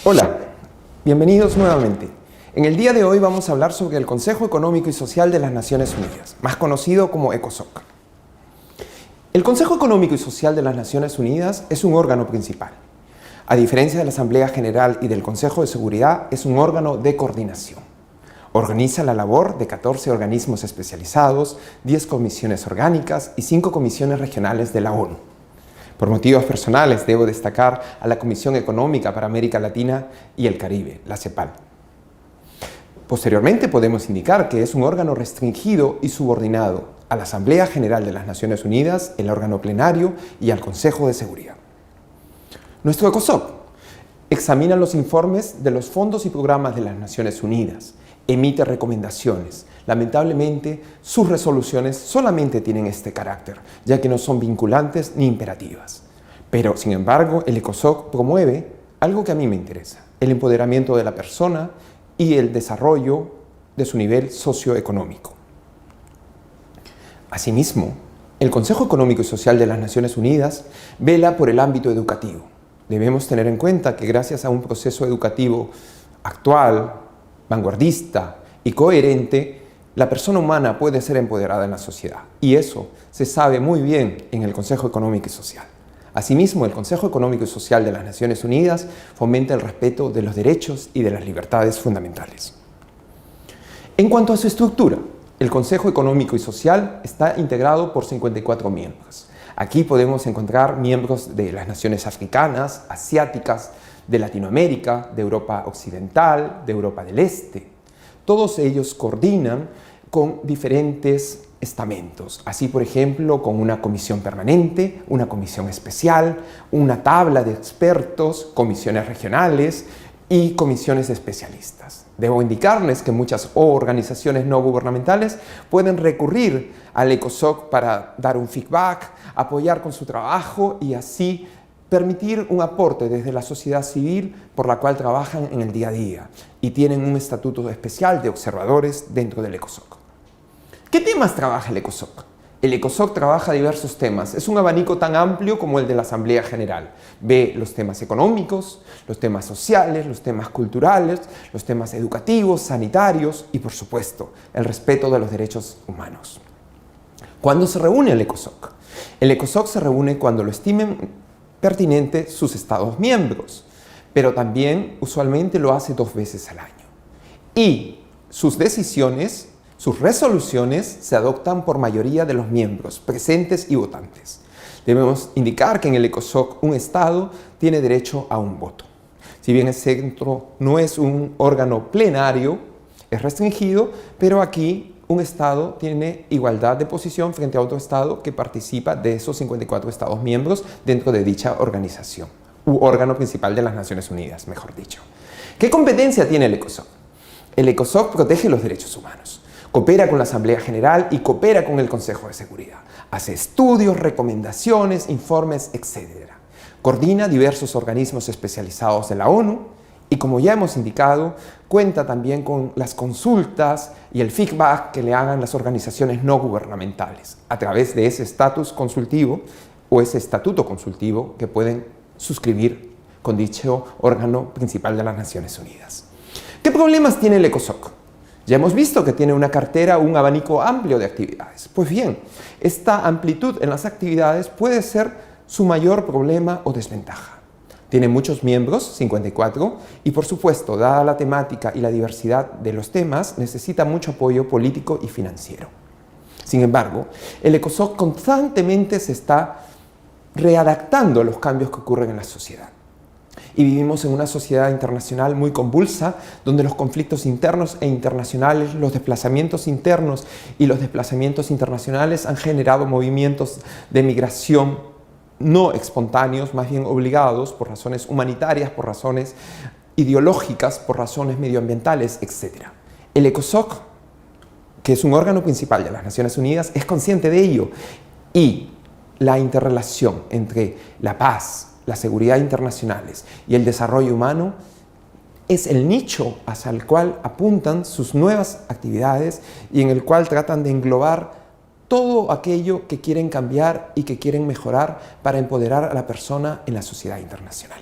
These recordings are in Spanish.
Hola, bienvenidos nuevamente. En el día de hoy vamos a hablar sobre el Consejo Económico y Social de las Naciones Unidas, más conocido como ECOSOC. El Consejo Económico y Social de las Naciones Unidas es un órgano principal. A diferencia de la Asamblea General y del Consejo de Seguridad, es un órgano de coordinación. Organiza la labor de 14 organismos especializados, 10 comisiones orgánicas y 5 comisiones regionales de la ONU. Por motivos personales, debo destacar a la Comisión Económica para América Latina y el Caribe, la CEPAL. Posteriormente podemos indicar que es un órgano restringido y subordinado a la Asamblea General de las Naciones Unidas, el órgano plenario y al Consejo de Seguridad. Nuestro ECOSOC examina los informes de los fondos y programas de las Naciones Unidas, emite recomendaciones. Lamentablemente, sus resoluciones solamente tienen este carácter, ya que no son vinculantes ni imperativas. Pero, sin embargo, el ECOSOC promueve algo que a mí me interesa: el empoderamiento de la persona y el desarrollo de su nivel socioeconómico. Asimismo, el Consejo Económico y Social de las Naciones Unidas vela por el ámbito educativo. Debemos tener en cuenta que gracias a un proceso educativo actual, vanguardista y coherente, la persona humana puede ser empoderada en la sociedad. Y eso se sabe muy bien en el Consejo Económico y Social. Asimismo, el Consejo Económico y Social de las Naciones Unidas fomenta el respeto de los derechos y de las libertades fundamentales. En cuanto a su estructura, el Consejo Económico y Social está integrado por 54 miembros. Aquí podemos encontrar miembros de las naciones africanas, asiáticas, de Latinoamérica, de Europa Occidental, de Europa del Este. Todos ellos coordinan con diferentes estamentos. Así, por ejemplo, con una comisión permanente, una comisión especial, una tabla de expertos, comisiones regionales y comisiones de especialistas. Debo indicarles que muchas organizaciones no gubernamentales pueden recurrir al ECOSOC para dar un feedback, apoyar con su trabajo y así permitir un aporte desde la sociedad civil por la cual trabajan en el día a día y tienen un estatuto especial de observadores dentro del ECOSOC. ¿Qué temas trabaja el ECOSOC? El ECOSOC trabaja diversos temas. Es un abanico tan amplio como el de la Asamblea General. Ve los temas económicos, los temas sociales, los temas culturales, los temas educativos, sanitarios y, por supuesto, el respeto de los derechos humanos. ¿Cuándo se reúne el ECOSOC? El ECOSOC se reúne cuando lo estimen pertinente sus Estados miembros, pero también usualmente lo hace 2 veces al año. Y sus decisiones, sus resoluciones se adoptan por mayoría de los miembros presentes y votantes. Debemos indicar que en el ECOSOC un Estado tiene derecho a un voto. Si bien el centro no es un órgano plenario, es restringido, pero aquí un Estado tiene igualdad de posición frente a otro Estado que participa de esos 54 Estados miembros dentro de dicha organización, u órgano principal de las Naciones Unidas, mejor dicho. ¿Qué competencia tiene el ECOSOC? El ECOSOC protege los derechos humanos, coopera con la Asamblea General y coopera con el Consejo de Seguridad. Hace estudios, recomendaciones, informes, etc. Coordina diversos organismos especializados de la ONU, y como ya hemos indicado, cuenta también con las consultas y el feedback que le hagan las organizaciones no gubernamentales a través de ese estatus consultivo o ese estatuto consultivo que pueden suscribir con dicho órgano principal de las Naciones Unidas. ¿Qué problemas tiene el ECOSOC? Ya hemos visto que tiene una cartera, un abanico amplio de actividades. Pues bien, esta amplitud en las actividades puede ser su mayor problema o desventaja. Tiene muchos miembros, 54, y por supuesto, dada la temática y la diversidad de los temas, necesita mucho apoyo político y financiero. Sin embargo, el ECOSOC constantemente se está readaptando a los cambios que ocurren en la sociedad. Y vivimos en una sociedad internacional muy convulsa, donde los conflictos internos e internacionales, los desplazamientos internos y los desplazamientos internacionales han generado movimientos de migración no espontáneos, más bien obligados por razones humanitarias, por razones ideológicas, por razones medioambientales, etc. El ECOSOC, que es un órgano principal de las Naciones Unidas, es consciente de ello y la interrelación entre la paz, la seguridad internacionales y el desarrollo humano es el nicho hacia el cual apuntan sus nuevas actividades y en el cual tratan de englobar todo aquello que quieren cambiar y que quieren mejorar para empoderar a la persona en la sociedad internacional.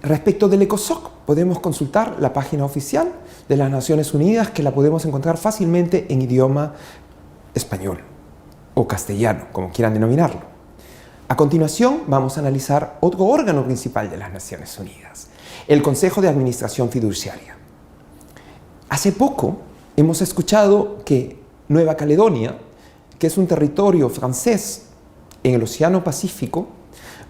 Respecto del ECOSOC, podemos consultar la página oficial de las Naciones Unidas, que la podemos encontrar fácilmente en idioma español o castellano, como quieran denominarlo. A continuación, vamos a analizar otro órgano principal de las Naciones Unidas, el Consejo de Administración Fiduciaria. Hace poco hemos escuchado que Nueva Caledonia, que es un territorio francés en el Océano Pacífico,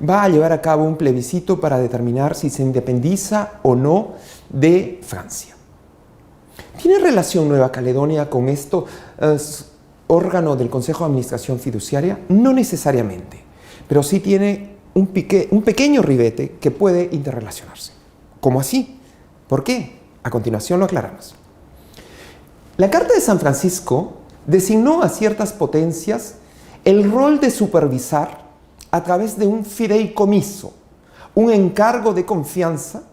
va a llevar a cabo un plebiscito para determinar si se independiza o no de Francia. ¿Tiene relación Nueva Caledonia con esto órgano del Consejo de Administración Fiduciaria? No necesariamente, pero sí tiene un pequeño ribete que puede interrelacionarse. ¿Cómo así? ¿Por qué? A continuación lo aclaramos. La Carta de San Francisco designó a ciertas potencias el rol de supervisar a través de un fideicomiso, un encargo de confianza,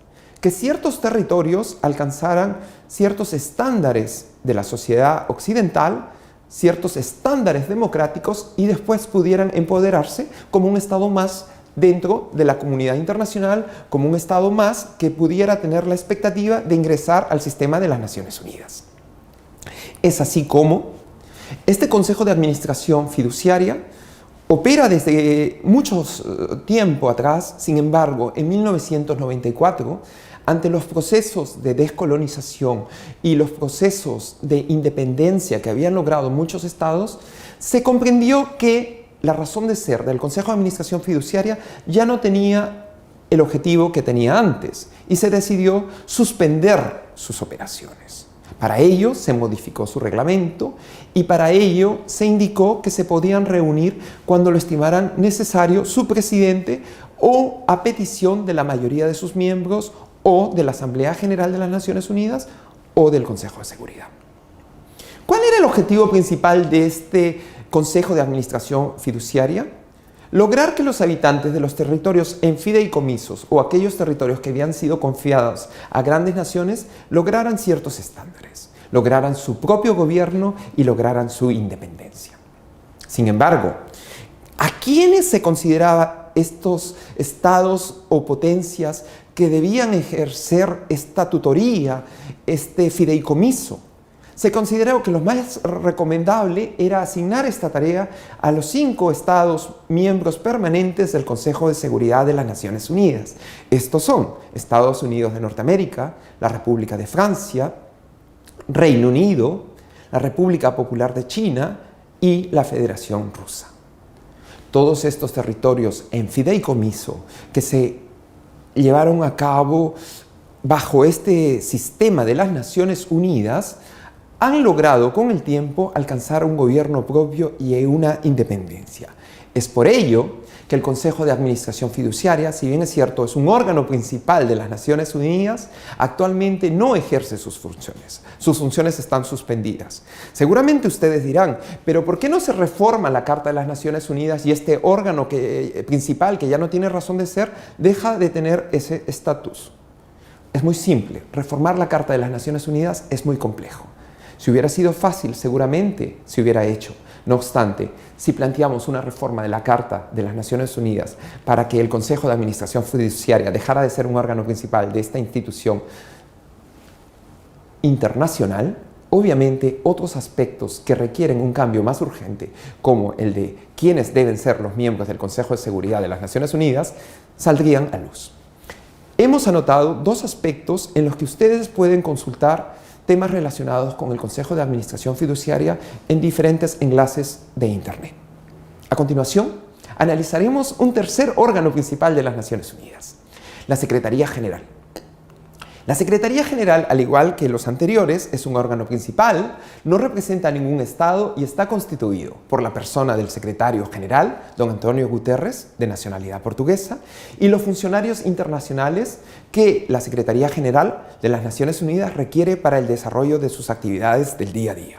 que ciertos territorios alcanzaran ciertos estándares de la sociedad occidental, ciertos estándares democráticos y después pudieran empoderarse como un Estado más dentro de la comunidad internacional, como un Estado más que pudiera tener la expectativa de ingresar al sistema de las Naciones Unidas. Es así como este Consejo de Administración Fiduciaria opera desde mucho tiempo atrás. Sin embargo, en 1994, ante los procesos de descolonización y los procesos de independencia que habían logrado muchos estados, se comprendió que la razón de ser del Consejo de Administración Fiduciaria ya no tenía el objetivo que tenía antes y se decidió suspender sus operaciones. Para ello se modificó su reglamento y para ello se indicó que se podían reunir cuando lo estimaran necesario su presidente o a petición de la mayoría de sus miembros o de la Asamblea General de las Naciones Unidas o del Consejo de Seguridad. ¿Cuál era el objetivo principal de este Consejo de Administración Fiduciaria? Lograr que los habitantes de los territorios en fideicomisos o aquellos territorios que habían sido confiados a grandes naciones lograran ciertos estándares, lograran su propio gobierno y lograran su independencia. Sin embargo, ¿a quiénes se consideraba estos estados o potencias que debían ejercer esta tutoría, este fideicomiso? Se consideró que lo más recomendable era asignar esta tarea a los 5 estados miembros permanentes del Consejo de Seguridad de las Naciones Unidas. Estos son Estados Unidos de Norteamérica, la República de Francia, Reino Unido, la República Popular de China y la Federación Rusa. Todos estos territorios en fideicomiso que se llevaron a cabo bajo este sistema de las Naciones Unidas han logrado con el tiempo alcanzar un gobierno propio y una independencia. Es por ello que el Consejo de Administración Fiduciaria, si bien es cierto, es un órgano principal de las Naciones Unidas, actualmente no ejerce sus funciones. Sus funciones están suspendidas. Seguramente ustedes dirán, pero ¿por qué no se reforma la Carta de las Naciones Unidas y este órgano principal, que ya no tiene razón de ser, deja de tener ese estatus? Es muy simple. Reformar la Carta de las Naciones Unidas es muy complejo. Si hubiera sido fácil, seguramente se hubiera hecho. No obstante, si planteamos una reforma de la Carta de las Naciones Unidas para que el Consejo de Administración Fiduciaria dejara de ser un órgano principal de esta institución internacional, obviamente otros aspectos que requieren un cambio más urgente, como el de quiénes deben ser los miembros del Consejo de Seguridad de las Naciones Unidas, saldrían a luz. Hemos anotado 2 aspectos en los que ustedes pueden consultar temas relacionados con el Consejo de Administración Fiduciaria en diferentes enlaces de Internet. A continuación, analizaremos un tercer órgano principal de las Naciones Unidas, la Secretaría General. La Secretaría General, al igual que los anteriores, es un órgano principal, no representa a ningún Estado y está constituido por la persona del Secretario General, don Antonio Guterres, de nacionalidad portuguesa, y los funcionarios internacionales que la Secretaría General de las Naciones Unidas requiere para el desarrollo de sus actividades del día a día.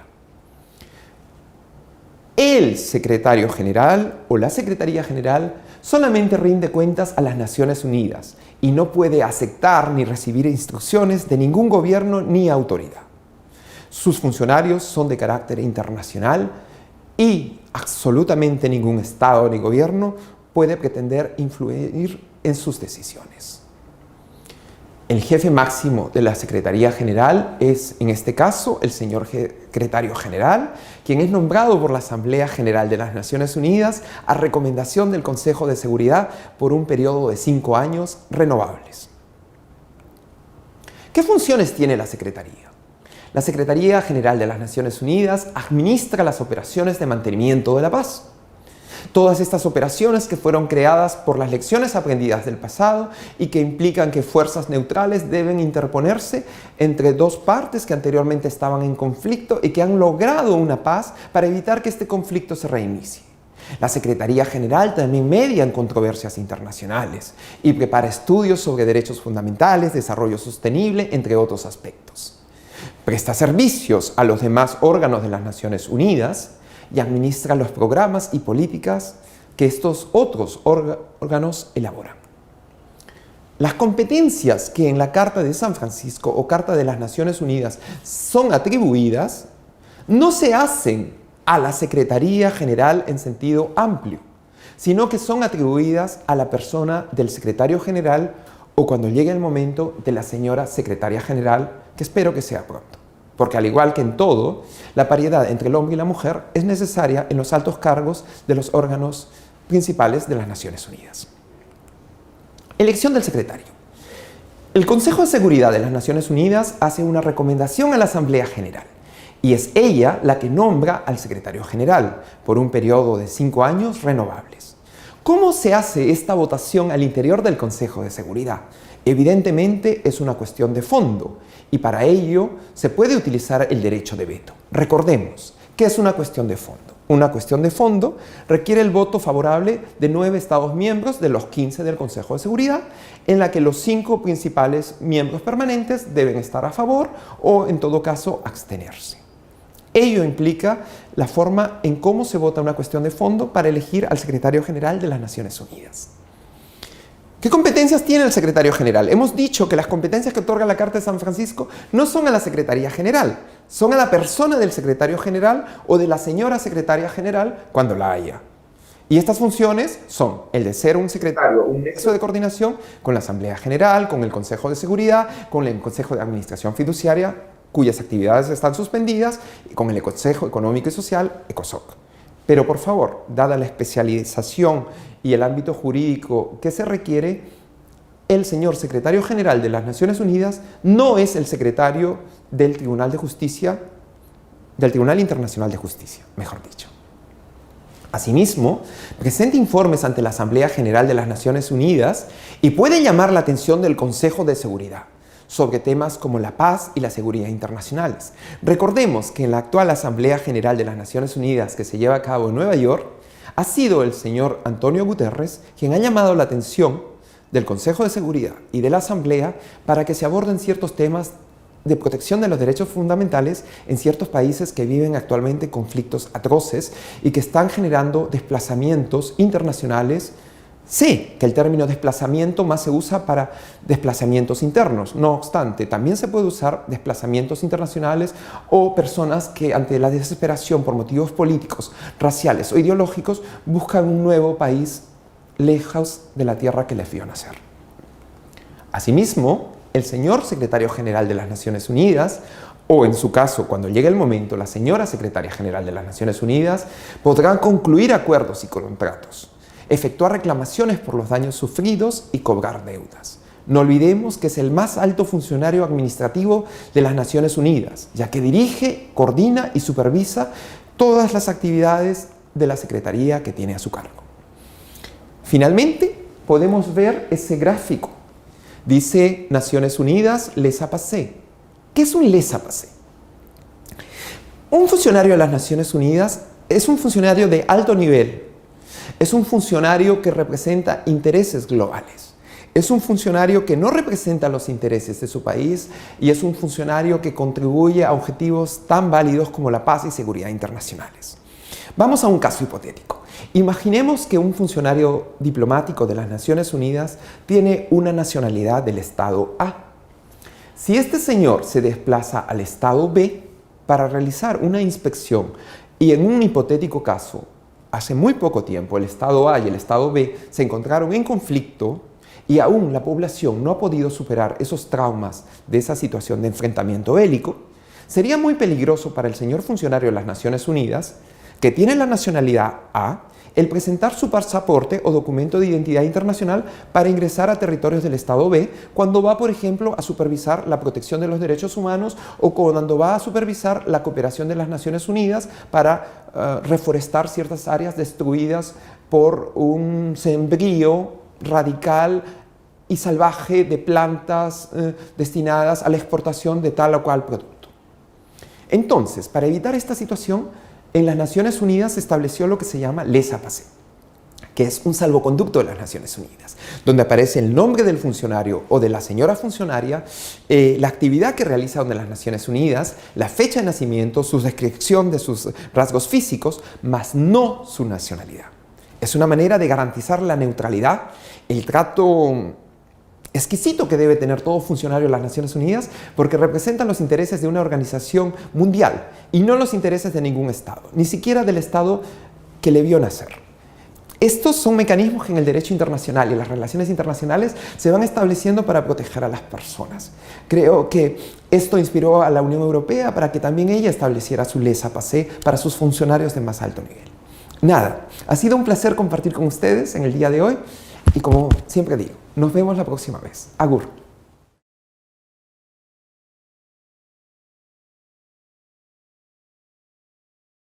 El Secretario General o la Secretaría General solamente rinde cuentas a las Naciones Unidas y no puede aceptar ni recibir instrucciones de ningún gobierno ni autoridad. Sus funcionarios son de carácter internacional y absolutamente ningún Estado ni gobierno puede pretender influir en sus decisiones. El jefe máximo de la Secretaría General es, en este caso, el señor Secretario General, quien es nombrado por la Asamblea General de las Naciones Unidas a recomendación del Consejo de Seguridad por un periodo de 5 años renovables. ¿Qué funciones tiene la Secretaría? La Secretaría General de las Naciones Unidas administra las operaciones de mantenimiento de la paz. Todas estas operaciones que fueron creadas por las lecciones aprendidas del pasado y que implican que fuerzas neutrales deben interponerse entre dos partes que anteriormente estaban en conflicto y que han logrado una paz para evitar que este conflicto se reinicie. La Secretaría General también media en controversias internacionales y prepara estudios sobre derechos fundamentales, desarrollo sostenible, entre otros aspectos. Presta servicios a los demás órganos de las Naciones Unidas y administra los programas y políticas que estos otros órganos elaboran. Las competencias que en la Carta de San Francisco o Carta de las Naciones Unidas son atribuidas no se hacen a la Secretaría General en sentido amplio, sino que son atribuidas a la persona del Secretario General o cuando llegue el momento de la señora Secretaria General, que espero que sea pronto. Porque al igual que en todo, la paridad entre el hombre y la mujer es necesaria en los altos cargos de los órganos principales de las Naciones Unidas. Elección del secretario. El Consejo de Seguridad de las Naciones Unidas hace una recomendación a la Asamblea General y es ella la que nombra al secretario general por un periodo de 5 años renovables. ¿Cómo se hace esta votación al interior del Consejo de Seguridad? Evidentemente es una cuestión de fondo y para ello se puede utilizar el derecho de veto. Recordemos que es una cuestión de fondo. Una cuestión de fondo requiere el voto favorable de 9 Estados miembros de los 15 del Consejo de Seguridad, en la que los 5 principales miembros permanentes deben estar a favor o, en todo caso, abstenerse. Ello implica la forma en cómo se vota una cuestión de fondo para elegir al Secretario General de las Naciones Unidas. ¿Qué competencias tiene el Secretario General? Hemos dicho que las competencias que otorga la Carta de San Francisco no son a la Secretaría General, son a la persona del Secretario General o de la señora Secretaria General cuando la haya. Y estas funciones son el de ser un secretario, un nexo de coordinación con la Asamblea General, con el Consejo de Seguridad, con el Consejo de Administración Fiduciaria, cuyas actividades están suspendidas, y con el Consejo Económico y Social, ECOSOC. Pero por favor, dada la especialización y el ámbito jurídico que se requiere, el señor Secretario General de las Naciones Unidas no es el secretario del Tribunal de Justicia, del Tribunal Internacional de Justicia, mejor dicho. Asimismo, presenta informes ante la Asamblea General de las Naciones Unidas y puede llamar la atención del Consejo de Seguridad sobre temas como la paz y la seguridad internacionales. Recordemos que en la actual Asamblea General de las Naciones Unidas que se lleva a cabo en Nueva York, ha sido el señor Antonio Guterres quien ha llamado la atención del Consejo de Seguridad y de la Asamblea para que se aborden ciertos temas de protección de los derechos fundamentales en ciertos países que viven actualmente conflictos atroces y que están generando desplazamientos internacionales. Sí, que el término desplazamiento más se usa para desplazamientos internos. No obstante, también se puede usar desplazamientos internacionales o personas que ante la desesperación por motivos políticos, raciales o ideológicos buscan un nuevo país lejos de la tierra que les vio nacer. Asimismo, el señor Secretario General de las Naciones Unidas, o en su caso, cuando llegue el momento, la señora Secretaria General de las Naciones Unidas, podrán concluir acuerdos y contratos, efectuar reclamaciones por los daños sufridos y cobrar deudas. No olvidemos que es el más alto funcionario administrativo de las Naciones Unidas, ya que dirige, coordina y supervisa todas las actividades de la Secretaría que tiene a su cargo. Finalmente, podemos ver ese gráfico. Dice Naciones Unidas, laissez-passer. ¿Qué es un laissez-passer? Un funcionario de las Naciones Unidas es un funcionario de alto nivel. Es un funcionario que representa intereses globales. Es un funcionario que no representa los intereses de su país y es un funcionario que contribuye a objetivos tan válidos como la paz y seguridad internacionales. Vamos a un caso hipotético. Imaginemos que un funcionario diplomático de las Naciones Unidas tiene una nacionalidad del Estado A. Si este señor se desplaza al Estado B para realizar una inspección y en un hipotético caso, hace muy poco tiempo el Estado A y el Estado B se encontraron en conflicto y aún la población no ha podido superar esos traumas de esa situación de enfrentamiento bélico, sería muy peligroso para el señor funcionario de las Naciones Unidas, que tiene la nacionalidad A, el presentar su pasaporte o documento de identidad internacional para ingresar a territorios del Estado B cuando va, por ejemplo, a supervisar la protección de los derechos humanos o cuando va a supervisar la cooperación de las Naciones Unidas para reforestar ciertas áreas destruidas por un sembrío radical y salvaje de plantas destinadas a la exportación de tal o cual producto. Entonces, para evitar esta situación, en las Naciones Unidas se estableció lo que se llama laissez-passer, que es un salvoconducto de las Naciones Unidas, donde aparece el nombre del funcionario o de la señora funcionaria, la actividad que realiza donde las Naciones Unidas, la fecha de nacimiento, su descripción de sus rasgos físicos, mas no su nacionalidad. Es una manera de garantizar la neutralidad, el trato exquisito que debe tener todo funcionario de las Naciones Unidas, porque representan los intereses de una organización mundial y no los intereses de ningún Estado, ni siquiera del Estado que le vio nacer. Estos son mecanismos que en el derecho internacional y en las relaciones internacionales se van estableciendo para proteger a las personas. Creo que esto inspiró a la Unión Europea para que también ella estableciera su laissez-passer para sus funcionarios de más alto nivel. Nada, ha sido un placer compartir con ustedes en el día de hoy y como siempre digo, nos vemos la próxima vez. Agur.